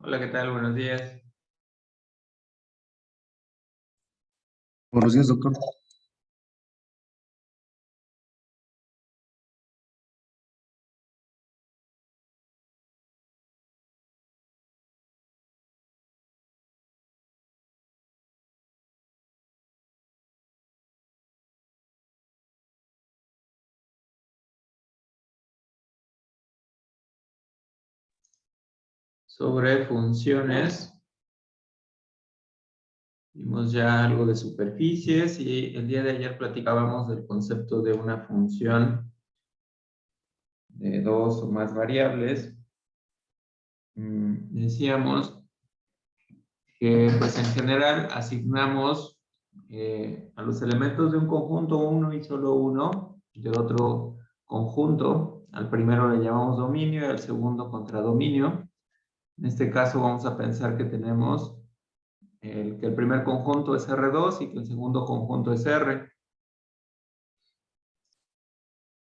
Hola, ¿qué tal? Buenos días. Buenos días, doctor. Sobre funciones, vimos ya algo de superficies y el día de ayer platicábamos del concepto de una función de dos o más variables. Decíamos que pues en general asignamos a los elementos de un conjunto uno y solo uno de otro conjunto. Al primero le llamamos dominio y al segundo contradominio. En este caso vamos a pensar que tenemos que el primer conjunto es R2 y que el segundo conjunto es R,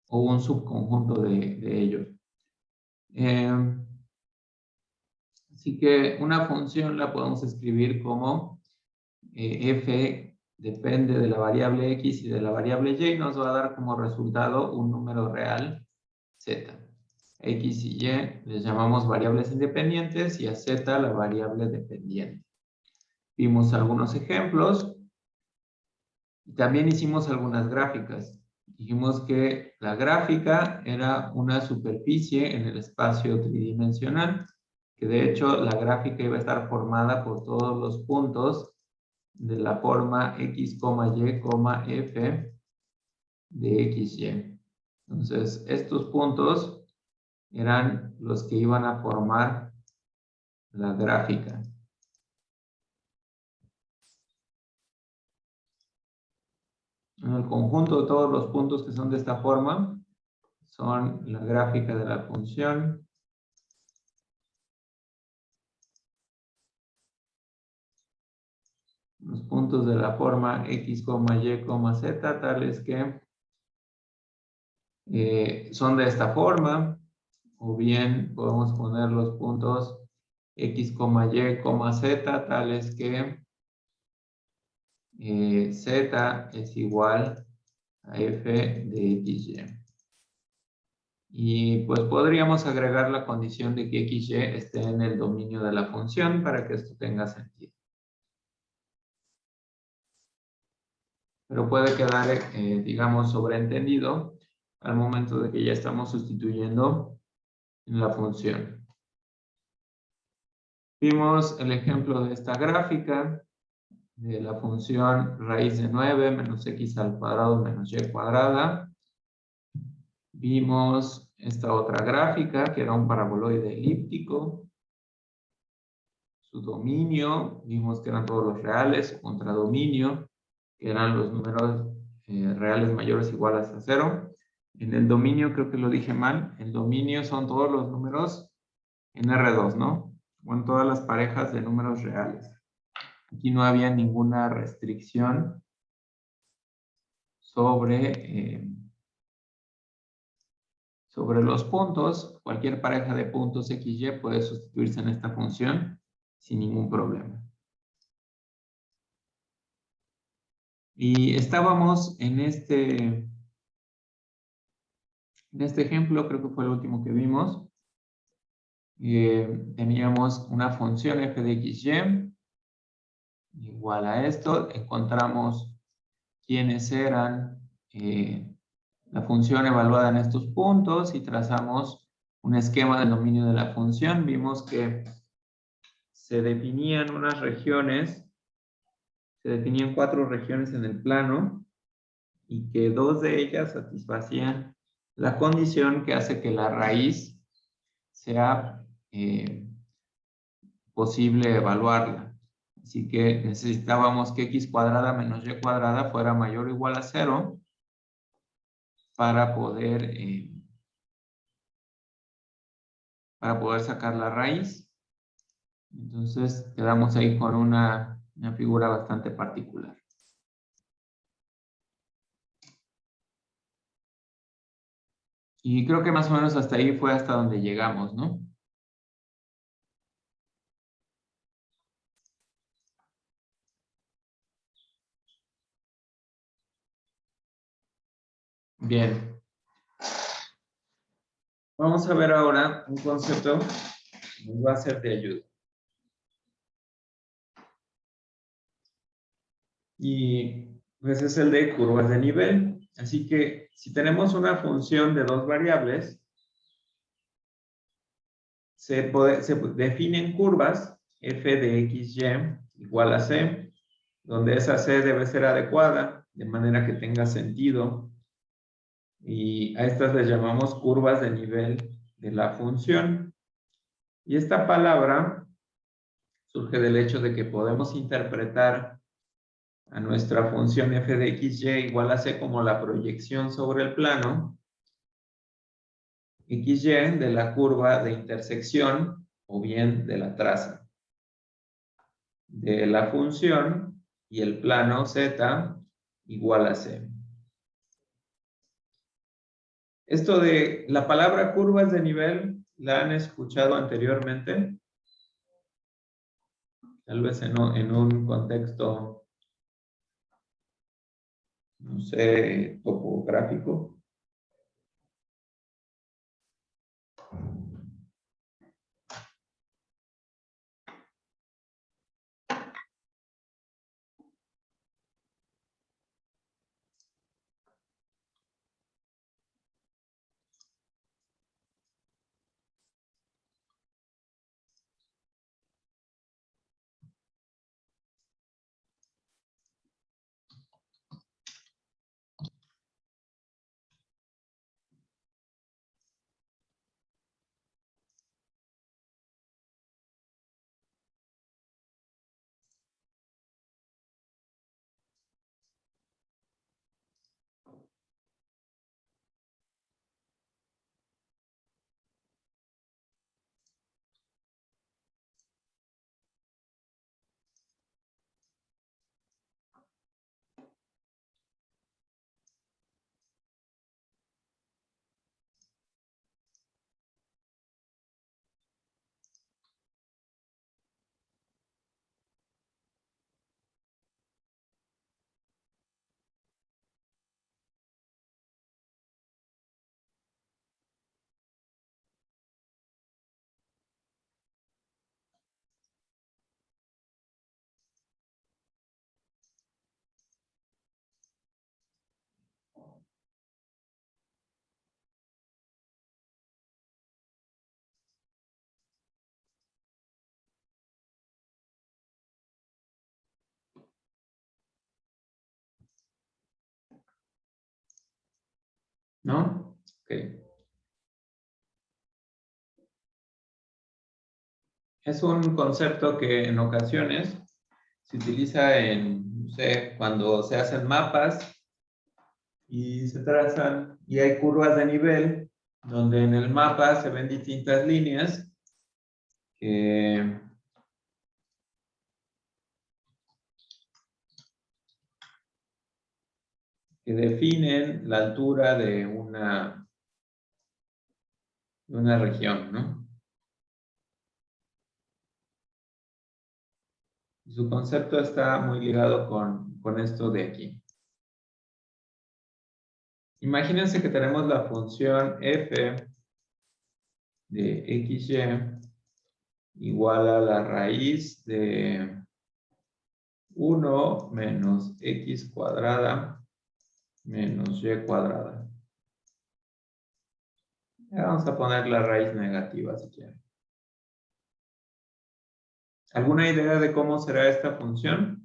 o un subconjunto de ellos. Así que una función la podemos escribir como f depende de la variable x y de la variable y, nos va a dar como resultado un número real z. X y y les llamamos variables independientes y a z la variable dependiente. Vimos algunos ejemplos y también hicimos algunas gráficas. Dijimos que la gráfica era una superficie en el espacio tridimensional, que de hecho la gráfica iba a estar formada por todos los puntos de la forma x, y, f de xy. Entonces, estos puntos eran los que iban a formar la gráfica. En el conjunto de todos los puntos que son de esta forma, son la gráfica de la función. Los puntos de la forma x, y, z, tales que son de esta forma, o bien podemos poner los puntos x, y, z, tales que z es igual a f de xy. Y pues podríamos agregar la condición de que xy esté en el dominio de la función para que esto tenga sentido. Pero puede quedar, digamos, sobreentendido al momento de que ya estamos sustituyendo en la función. Vimos el ejemplo de esta gráfica de la función raíz de 9 menos x al cuadrado menos y cuadrada. Vimos esta otra gráfica que era un paraboloide elíptico. Su dominio, vimos que eran todos los reales, su contradominio, que eran los números reales mayores o iguales a 0. En el dominio, creo que lo dije mal, el dominio son todos los números en R2, ¿no? O en todas las parejas de números reales. Aquí no había ninguna restricción sobre los puntos. Cualquier pareja de puntos XY puede sustituirse en esta función sin ningún problema. Y estábamos en este ejemplo, creo que fue el último que vimos. Teníamos una función f de xy igual a esto. Encontramos quiénes eran la función evaluada en estos puntos y trazamos un esquema del dominio de la función. Vimos que se definían unas regiones, se definían 4 regiones en el plano y que 2 de ellas satisfacían la condición que hace que la raíz sea posible evaluarla. Así que necesitábamos que x cuadrada menos y cuadrada fuera mayor o igual a 0 para poder sacar la raíz. Entonces quedamos ahí con una figura bastante particular. Y creo que más o menos hasta ahí fue hasta donde llegamos, ¿no? Bien. Vamos a ver ahora un concepto que nos va a ser de ayuda. Y pues es el de curvas de nivel. Así que si tenemos una función de dos variables, se definen curvas f de xy igual a c, donde esa c debe ser adecuada, de manera que tenga sentido. Y a estas les llamamos curvas de nivel de la función. Y esta palabra surge del hecho de que podemos interpretar a nuestra función f de xy igual a c como la proyección sobre el plano xy de la curva de intersección o bien de la traza de la función y el plano z igual a c. Esto de la palabra curvas de nivel, ¿la han escuchado anteriormente? Tal vez en un contexto, no sé, topográfico. ¿No? Ok. Es un concepto que en ocasiones se utiliza en, no sé, cuando se hacen mapas y se trazan y hay curvas de nivel, donde en el mapa se ven distintas líneas que, que definen la altura de una región, ¿no? Su concepto está muy ligado con esto de aquí. Imagínense que tenemos la función f de xy igual a la raíz de 1 menos x cuadrada menos y cuadrada. Vamos a poner la raíz negativa si quieren. ¿Alguna idea de cómo será esta función?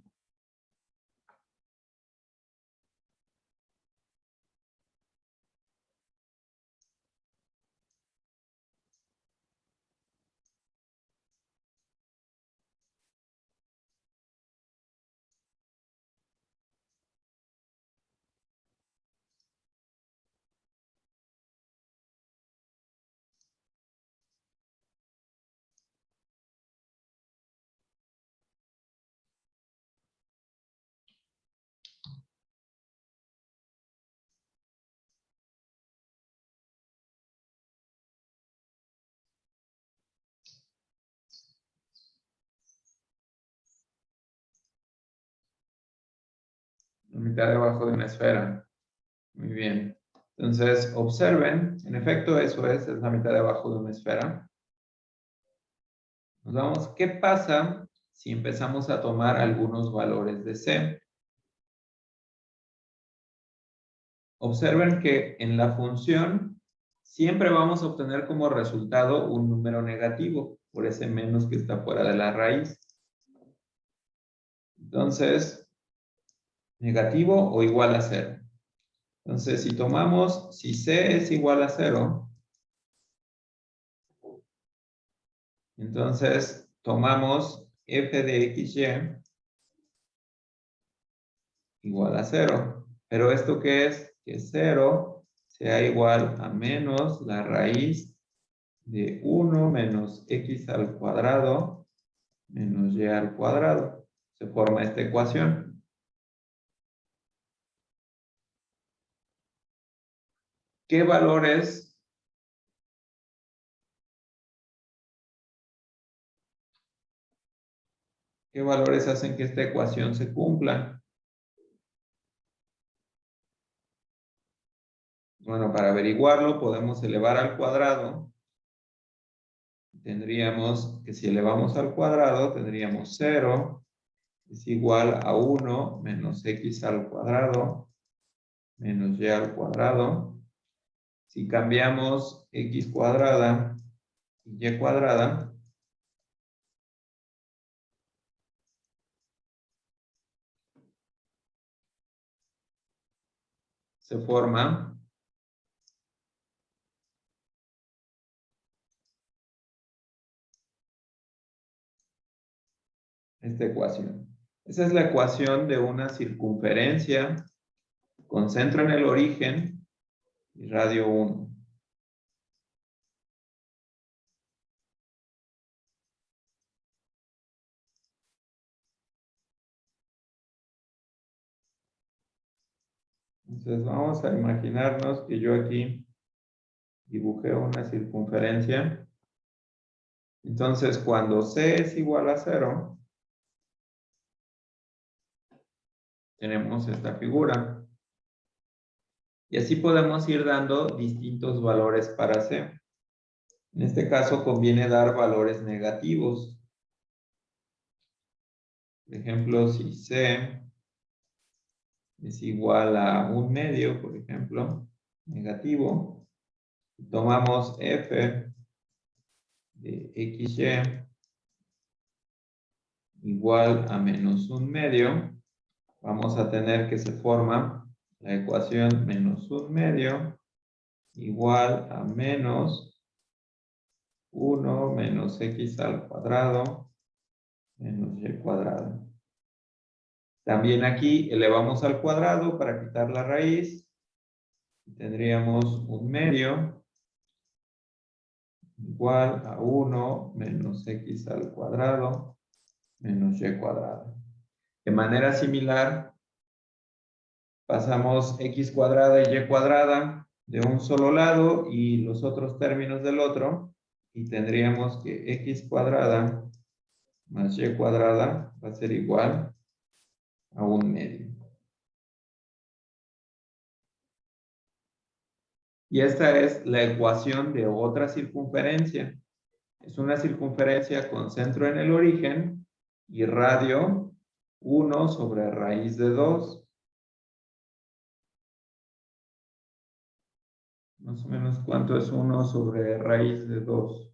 La mitad debajo de una esfera. Muy bien. Entonces, observen, en efecto, eso es la mitad de abajo de una esfera. Nos vamos, ¿qué pasa si empezamos a tomar algunos valores de C? Observen que en la función siempre vamos a obtener como resultado un número negativo, por ese menos que está fuera de la raíz. Entonces, negativo o igual a 0. Entonces, si C es igual a 0, entonces tomamos f de xy igual a 0. Pero ¿esto qué es? Que 0 sea igual a menos la raíz de 1 menos x al cuadrado menos y al cuadrado. Se forma esta ecuación. ¿Qué valores hacen que esta ecuación se cumpla? Bueno, para averiguarlo podemos elevar al cuadrado. Tendríamos que si elevamos al cuadrado, tendríamos 0 es igual a 1 menos x al cuadrado menos y al cuadrado. Si cambiamos x cuadrada y y cuadrada, se forma esta ecuación. Esa es la ecuación de una circunferencia con centro en el origen y radio 1. Entonces vamos a imaginarnos que yo aquí dibujé una circunferencia. Entonces cuando C es igual a 0, tenemos esta figura. Y así podemos ir dando distintos valores para C. En este caso conviene dar valores negativos. Por ejemplo, si C es igual a 1/2, por ejemplo, negativo, tomamos f de xy igual a menos 1/2, vamos a tener que se forma la ecuación menos 1/2 igual a menos 1 menos x al cuadrado menos y cuadrado. También aquí elevamos al cuadrado para quitar la raíz. Tendríamos 1/2 igual a 1 menos x al cuadrado menos y cuadrado. De manera similar, pasamos x cuadrada y y cuadrada de un solo lado y los otros términos del otro, y tendríamos que x cuadrada más y cuadrada va a ser igual a 1/2. Y esta es la ecuación de otra circunferencia. Es una circunferencia con centro en el origen y radio 1 sobre raíz de 2. Más o menos, ¿cuánto es 1 sobre raíz de 2?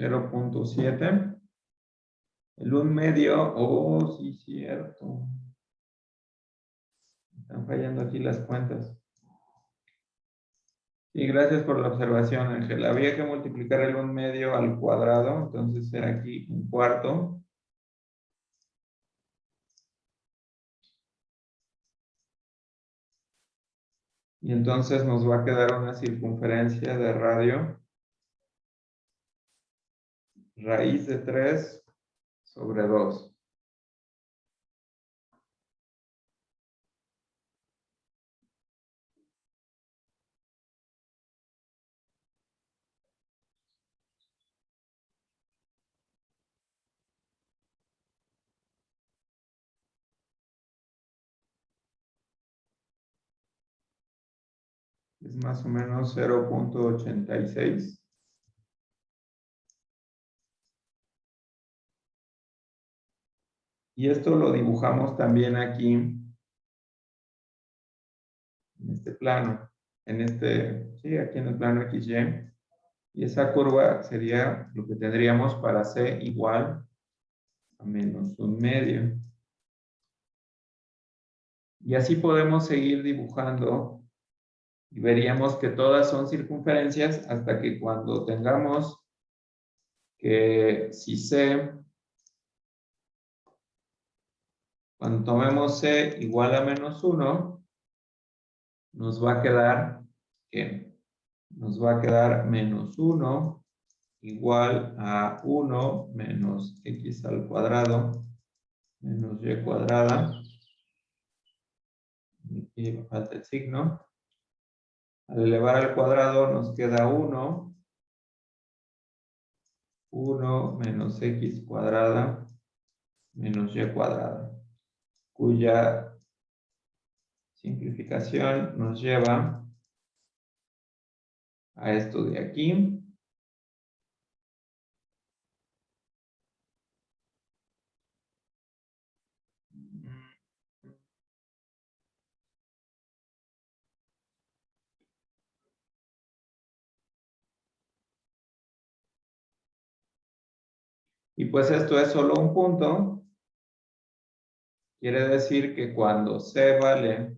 0.7. El 1/2, oh, sí, cierto. Están fallando aquí las cuentas. Y gracias por la observación, Ángel. Había que multiplicar el 1/2 al cuadrado, entonces será aquí 1/4. Y entonces nos va a quedar una circunferencia de radio raíz de 3 sobre 2. Es más o menos 0.86. Y esto lo dibujamos también aquí, en este plano, sí, aquí en el plano XY. Y esa curva sería lo que tendríamos para C igual a menos 1/2. Y así podemos seguir dibujando y veríamos que todas son circunferencias hasta que cuando tengamos que si C, cuando tomemos C igual a menos 1, nos va a quedar, ¿qué? Nos va a quedar menos 1 igual a 1 menos x al cuadrado menos y cuadrada. Aquí falta el signo. Al elevar al cuadrado nos queda 1 menos x cuadrada menos y cuadrada, cuya simplificación nos lleva a esto de aquí. Y pues esto es solo un punto. Quiere decir que cuando C vale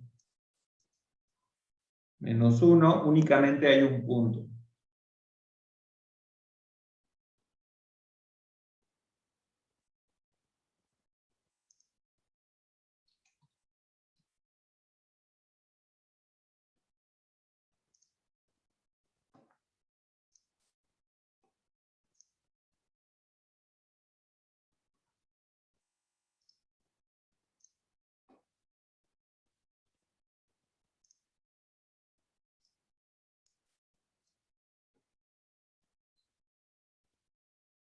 menos 1, únicamente hay un punto.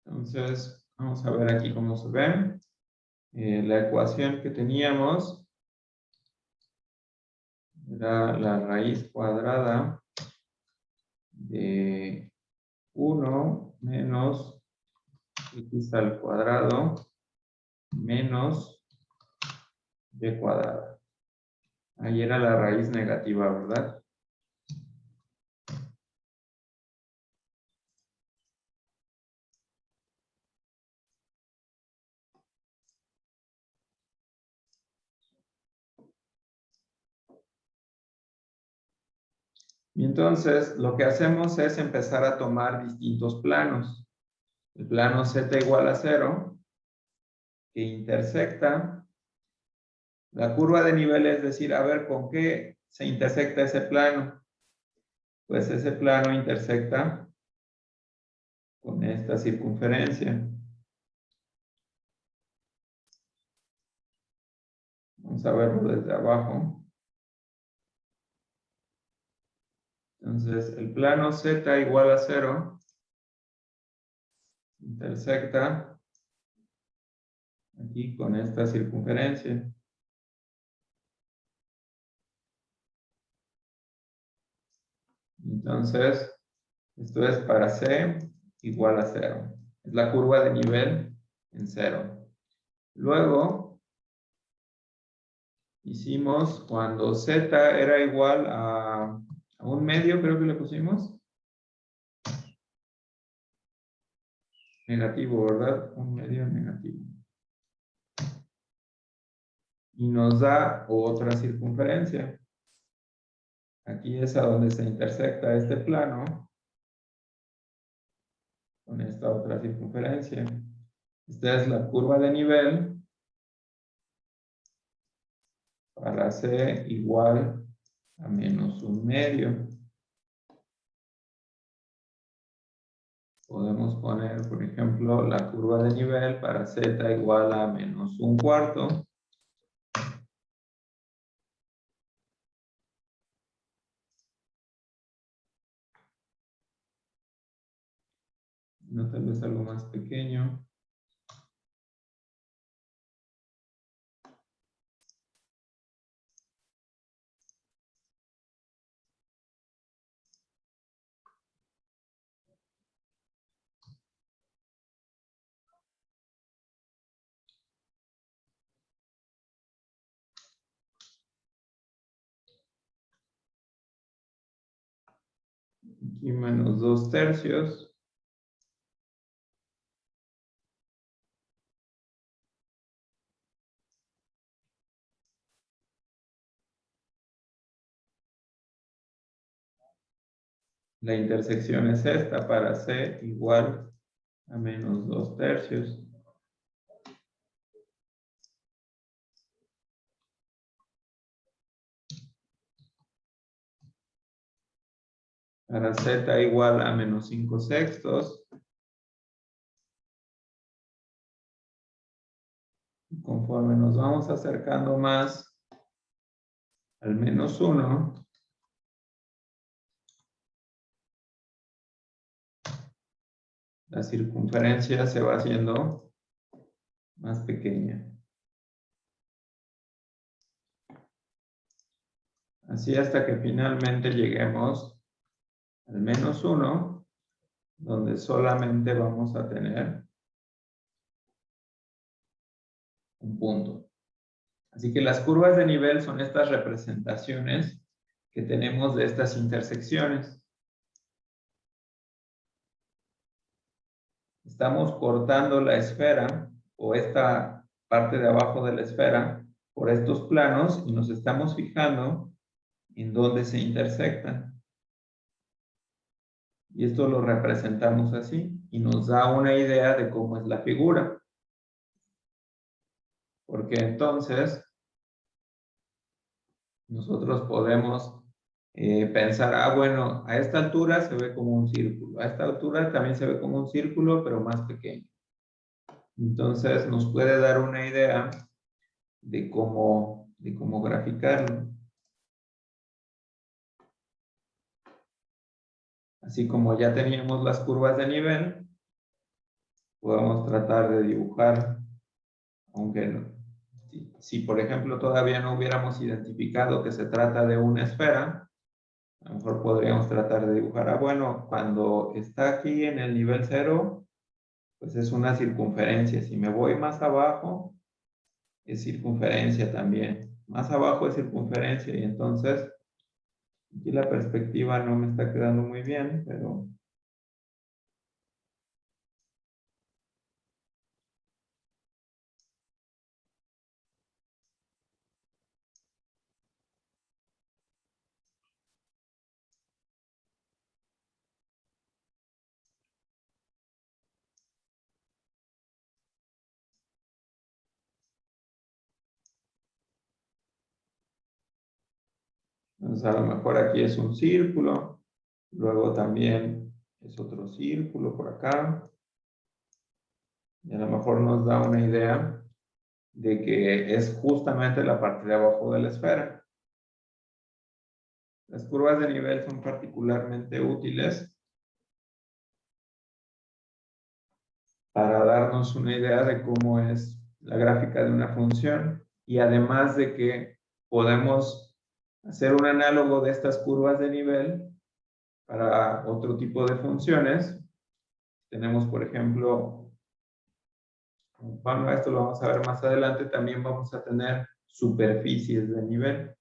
Entonces, vamos a ver aquí cómo se ve. La ecuación que teníamos era la raíz cuadrada de 1 menos x al cuadrado menos y cuadrada. Ahí era la raíz negativa, ¿verdad? Y entonces lo que hacemos es empezar a tomar distintos planos. El plano z igual a 0, que intersecta la curva de nivel, es decir, a ver, ¿con qué se intersecta ese plano? Pues ese plano intersecta con esta circunferencia. Vamos a verlo desde abajo. Entonces, el plano z igual a 0 intersecta aquí con esta circunferencia. Entonces, esto es para C igual a 0. Es la curva de nivel en 0. Luego, hicimos cuando Z era igual a 1/2, creo que le pusimos. Negativo, ¿verdad? 1/2 negativo. Y nos da otra circunferencia. Aquí es a donde se intersecta este plano con esta otra circunferencia. Esta es la curva de nivel para C igual a menos 1/2. Podemos poner, por ejemplo, la curva de nivel para Z igual a menos 1/4. No, tal vez algo más pequeño. Aquí menos 2/3. La intersección es esta para C igual a menos 2/3. Para Z igual a menos 5/6. Conforme nos vamos acercando más al menos 1, la circunferencia se va haciendo más pequeña. Así hasta que finalmente lleguemos al menos 1, donde solamente vamos a tener un punto. Así que las curvas de nivel son estas representaciones que tenemos de estas intersecciones. Estamos cortando la esfera o esta parte de abajo de la esfera por estos planos y nos estamos fijando en dónde se intersectan. Y esto lo representamos así y nos da una idea de cómo es la figura. Porque entonces nosotros podemos pensar, bueno, a esta altura se ve como un círculo, a esta altura también se ve como un círculo, pero más pequeño. Entonces nos puede dar una idea de cómo graficarlo. Así como ya teníamos las curvas de nivel, podemos tratar de dibujar, aunque no, si por ejemplo todavía no hubiéramos identificado que se trata de una esfera, a lo mejor podríamos tratar de dibujar, bueno, cuando está aquí en el nivel 0, pues es una circunferencia. Si me voy más abajo, es circunferencia también. Más abajo es circunferencia y entonces aquí la perspectiva no me está quedando muy bien, pero entonces a lo mejor aquí es un círculo, luego también es otro círculo por acá, y a lo mejor nos da una idea de que es justamente la parte de abajo de la esfera. Las curvas de nivel son particularmente útiles para darnos una idea de cómo es la gráfica de una función y además de que podemos hacer un análogo de estas curvas de nivel para otro tipo de funciones. Tenemos, por ejemplo, bueno, esto lo vamos a ver más adelante, también vamos a tener superficies de nivel.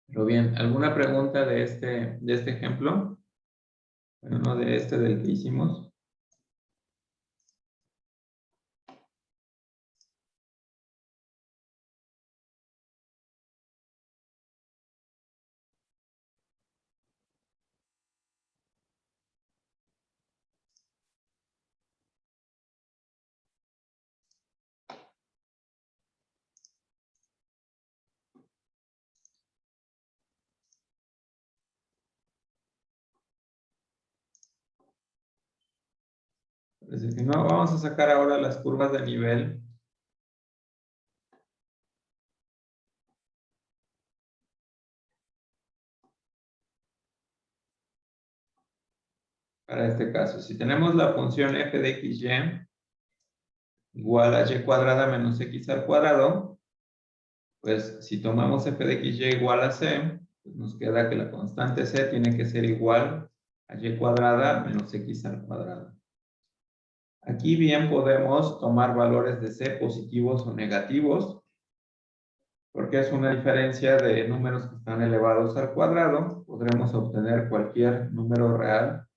Pero bien, ¿alguna pregunta de este ejemplo? Bueno, no de este del que hicimos. Parece que no. Vamos a sacar ahora las curvas de nivel. Para este caso, si tenemos la función f de xy igual a y cuadrada menos x al cuadrado, pues si tomamos f de xy igual a c, pues nos queda que la constante c tiene que ser igual a y cuadrada menos x al cuadrado. Aquí bien podemos tomar valores de c positivos o negativos. porque es una diferencia de números que están elevados al cuadrado, podremos obtener cualquier número real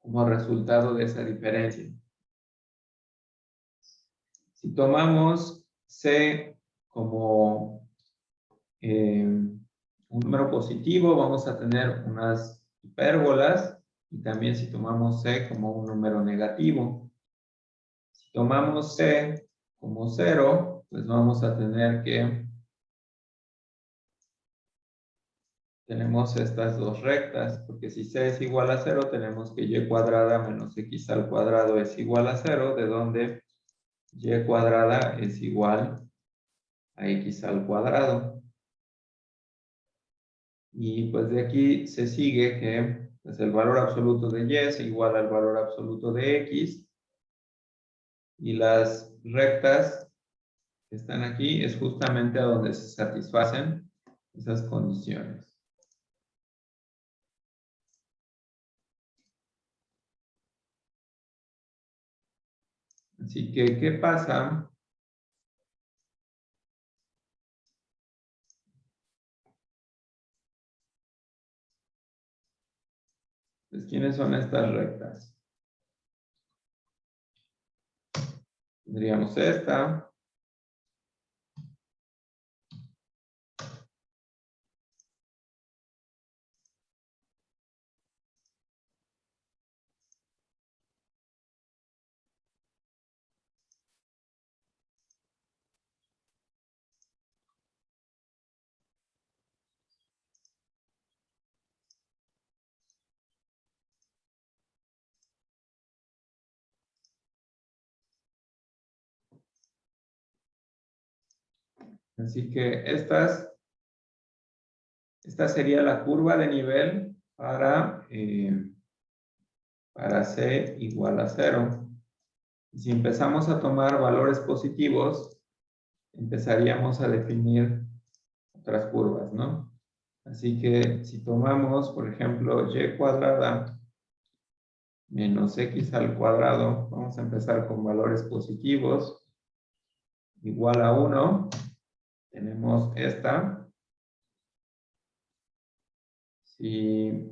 como resultado de esa diferencia. Si tomamos C como un número positivo, vamos a tener unas hipérbolas, y también si tomamos C como un número negativo. Si tomamos C como 0, pues vamos a tener que tenemos estas dos rectas, porque si C es igual a 0, tenemos que y cuadrada menos x al cuadrado es igual a 0, de donde y cuadrada es igual a x al cuadrado. Y pues de aquí se sigue que pues, el valor absoluto de y es igual al valor absoluto de x, y las rectas que están aquí es justamente a donde se satisfacen esas condiciones. Así que, ¿qué pasa? Pues, ¿quiénes son estas rectas? Tendríamos esta. Así que esta sería la curva de nivel para C igual a 0. Si empezamos a tomar valores positivos, empezaríamos a definir otras curvas, ¿no? Así que si tomamos, por ejemplo, y cuadrada menos x al cuadrado, vamos a empezar con valores positivos, igual a 1, tenemos esta. Si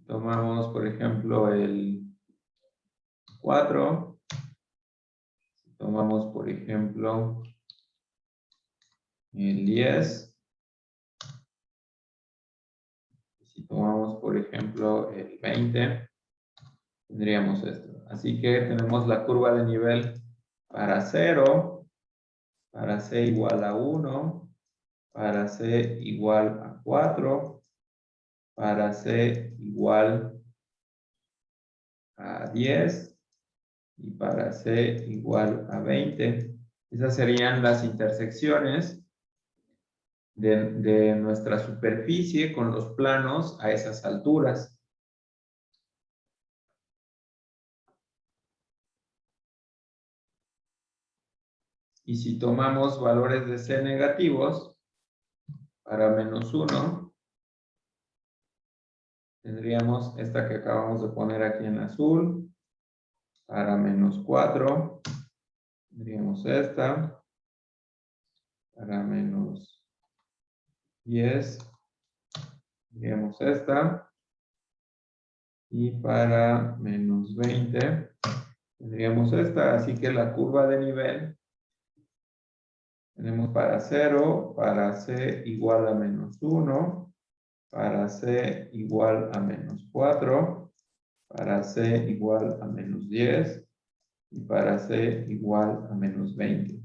tomamos, por ejemplo, el 4, si tomamos, por ejemplo, el 10, si tomamos, por ejemplo, el 20, tendríamos esto. Así que tenemos la curva de nivel para 0, para C igual a 1, para C igual a 4, para C igual a 10 y para C igual a 20. Esas serían las intersecciones de nuestra superficie con los planos a esas alturas. Y si tomamos valores de C negativos, para menos 1, tendríamos esta que acabamos de poner aquí en azul. Para menos 4, tendríamos esta. Para menos 10, tendríamos esta. Y para menos 20, tendríamos esta. Así que la curva de nivel tenemos para 0, para C igual a menos 1, para C igual a menos 4, para C igual a menos 10 y para C igual a menos 20.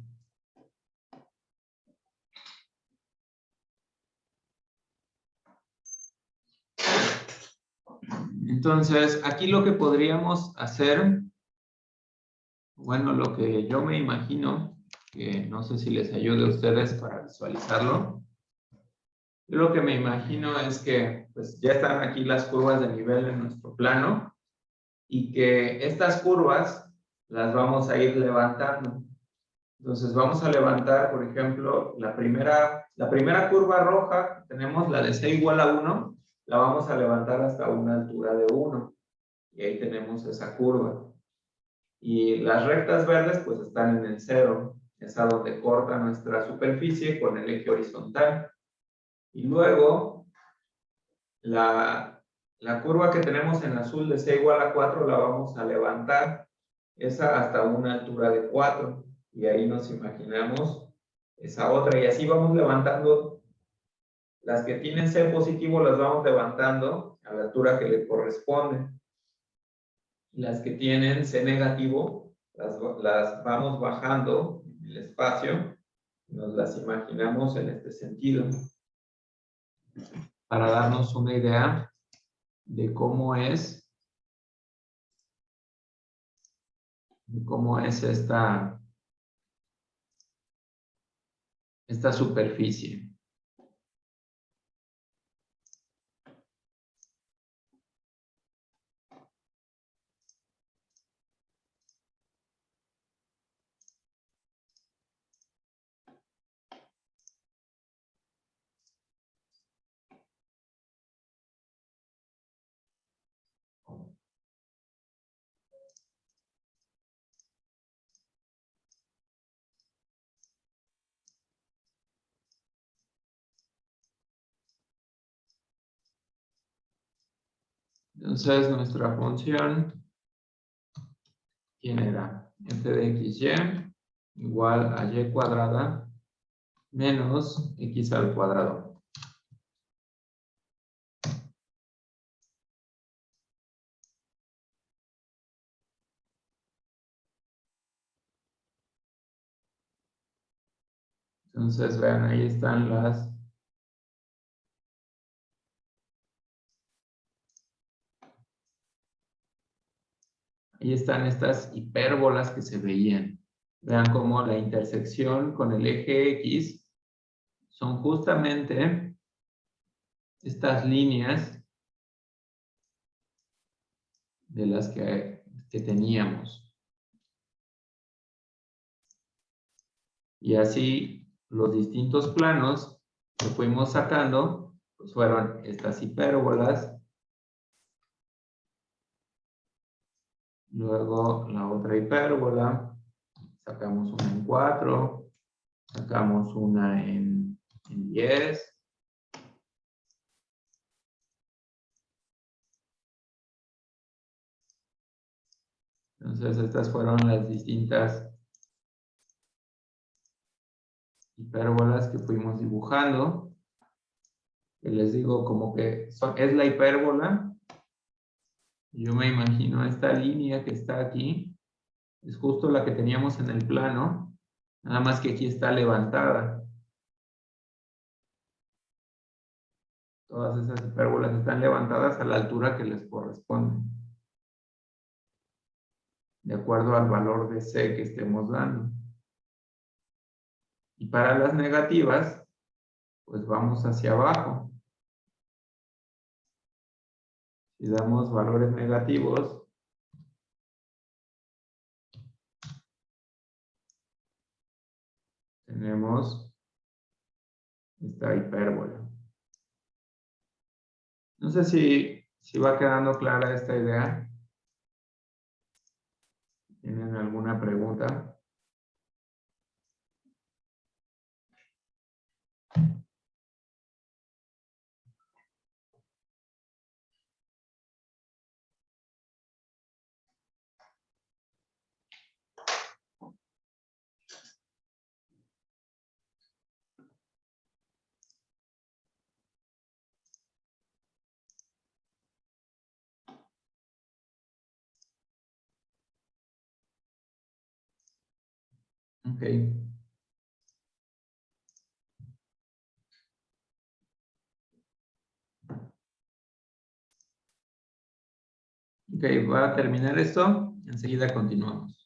Entonces, aquí lo que podríamos hacer, bueno, lo que yo me imagino, que no sé si les ayude a ustedes para visualizarlo. Yo lo que me imagino es que pues, ya están aquí las curvas de nivel en nuestro plano y que estas curvas las vamos a ir levantando. Entonces vamos a levantar, por ejemplo, la primera curva roja, tenemos la de C igual a 1, la vamos a levantar hasta una altura de 1. Y ahí tenemos esa curva. Y las rectas verdes pues están en el 0. Es a donde corta nuestra superficie con el eje horizontal. Y luego, la curva que tenemos en azul de c igual a 4 la vamos a levantar. Esa hasta una altura de 4. Y ahí nos imaginamos esa otra. Y así vamos levantando. Las que tienen C positivo las vamos levantando a la altura que le corresponde. Las que tienen C negativo las vamos bajando en el espacio. Nos las imaginamos en este sentido. Para darnos una idea de cómo es esta superficie. Entonces, nuestra función, ¿quién era? F de xy igual a y cuadrada menos x al cuadrado. Entonces, vean, ahí están estas hipérbolas que se veían. Vean cómo la intersección con el eje X son justamente estas líneas de las que teníamos. Y así los distintos planos que fuimos sacando, pues fueron estas hipérbolas. Luego la otra hipérbola. Sacamos una en 4. Sacamos una en 10. Entonces estas fueron las distintas hipérbolas que fuimos dibujando. Que les digo como que es la hipérbola. Yo me imagino esta línea que está aquí. Es justo la que teníamos en el plano. Nada más que aquí está levantada. Todas esas hipérbolas están levantadas a la altura que les corresponde. De acuerdo al valor de C que estemos dando. Y para las negativas, pues vamos hacia abajo. Si damos valores negativos, tenemos esta hipérbola. No sé si va quedando clara esta idea. ¿Tienen alguna pregunta? Ok. Ok, va a terminar esto. Enseguida continuamos.